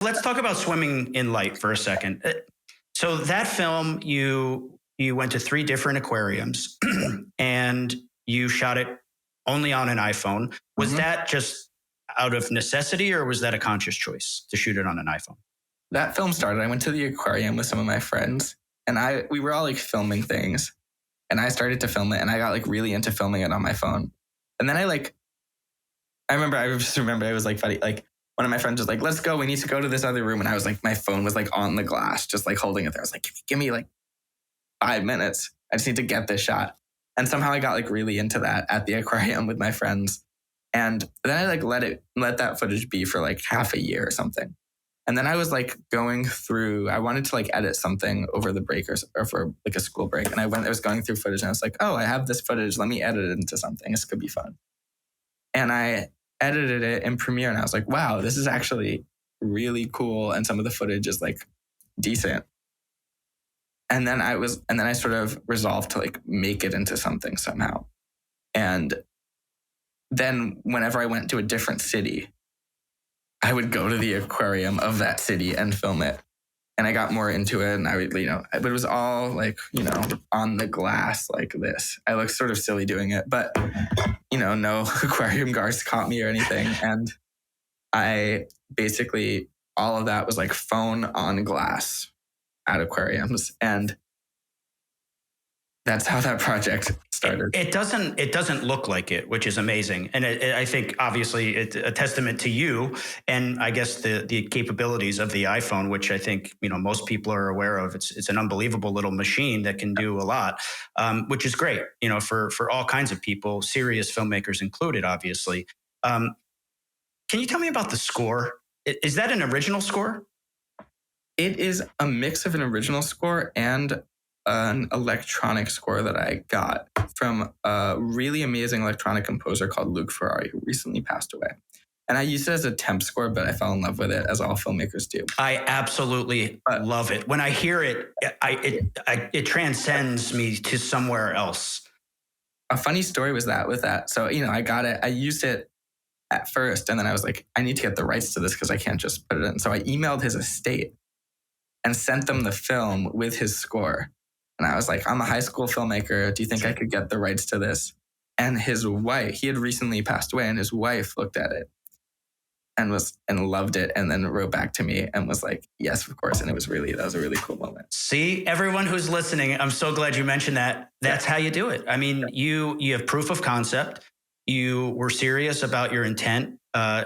Let's talk about Swimming in Light for a second. So that film, you went to three different aquariums, and you shot it only on an iPhone. Was Mhm. that just out of necessity, or was that a conscious choice to shoot it on an iPhone? That film started. I went to the aquarium with some of my friends, and we were all like filming things, and I started to film it, and I got like really into filming it on my phone. And then I just remember it was like funny. Like one of my friends was like, "Let's go. We need to go to this other room." And I was like, my phone was like on the glass, just like holding it there. I was like, give me like 5 minutes. I just need to get this shot. And somehow I got like really into that at the aquarium with my friends. And then I like let that footage be for like half a year or something. And then I was like going through, I wanted to like edit something over the break or for like a school break. And I was going through footage and I was like, oh, I have this footage. Let me edit it into something. This could be fun. And I edited it in Premiere and I was like, wow, this is actually really cool. And some of the footage is like decent. And then I sort of resolved to like make it into something somehow. And then whenever I went to a different city, I would go to the aquarium of that city and film it. And I got more into it and I would, but it was all like, on the glass like this. I look sort of silly doing it, but, no aquarium guards caught me or anything. And I basically, all of that was like phone on glass at aquariums. And that's how that project started. It doesn't look like it, which is amazing, and I think obviously it's a testament to you, and I guess the capabilities of the iPhone, which I think most people are aware of. It's an unbelievable little machine that can do a lot, which is great, for all kinds of people, serious filmmakers included, obviously. Can you tell me about the score? Is that an original score? It is a mix of an original score and an electronic score that I got from a really amazing electronic composer called Luke Ferrari, who recently passed away. And I used it as a temp score, but I fell in love with it, as all filmmakers do. I absolutely love it. When I hear it, it transcends me to somewhere else. A funny story was that with that. So, I got it. I used it at first, and then I was like, I need to get the rights to this because I can't just put it in. So I emailed his estate and sent them the film with his score. And I was like, I'm a high school filmmaker. Do you think I could get the rights to this? And his wife, he had recently passed away, and his wife looked at it and loved it, and then wrote back to me and was like, yes, of course. And that was a really cool moment. See, everyone who's listening, I'm so glad you mentioned that. That's how you do it. I mean, you have proof of concept. You were serious about your intent.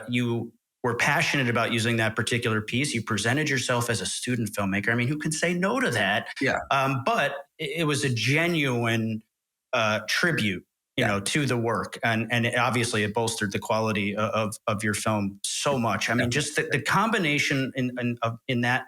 You were passionate about using that particular piece. You presented yourself as a student filmmaker. I mean, who can say no to that? Yeah. But it was a genuine tribute, to the work, and obviously it bolstered the quality of your film so much. I mean, just the combination in that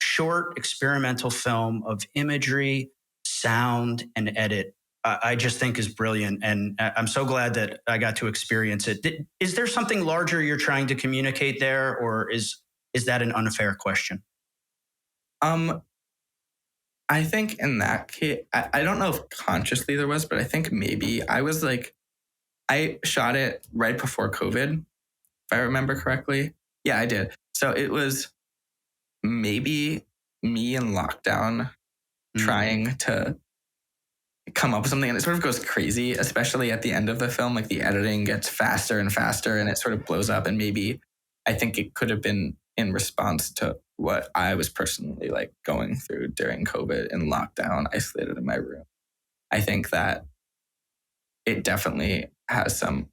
short experimental film of imagery, sound, and edit, I just think is brilliant. And I'm so glad that I got to experience it. Is there something larger you're trying to communicate there, or is that an unfair question? I think in that case, I don't know if consciously there was, but I think maybe I shot it right before COVID, if I remember correctly. Yeah, I did. So it was maybe me in lockdown trying to come up with something, and it sort of goes crazy, especially at the end of the film. Like the editing gets faster and faster and it sort of blows up. And maybe I think it could have been in response to what I was personally like going through during COVID in lockdown, isolated in my room. I think that it definitely has some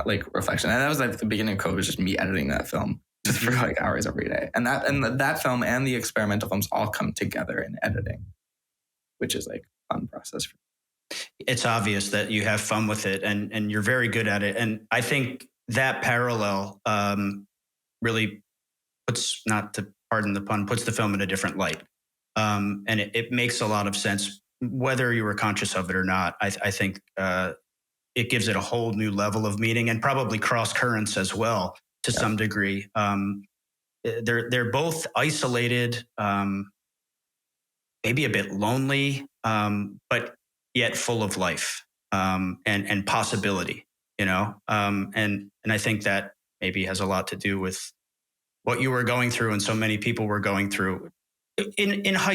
like reflection. And that was like the beginning of COVID, just me editing that film just for like hours every day. And that film and the experimental films all come together in editing, which is like a fun process for me. It's obvious that you have fun with it, and you're very good at it. And I think that parallel really puts, not to pardon the pun, puts the film in a different light. And it makes a lot of sense, whether you were conscious of it or not. I think it gives it a whole new level of meaning, and probably cross currents as well to some degree. They're both isolated, maybe a bit lonely, but yet full of life and possibility. And I think that maybe has a lot to do with what you were going through and so many people were going through in high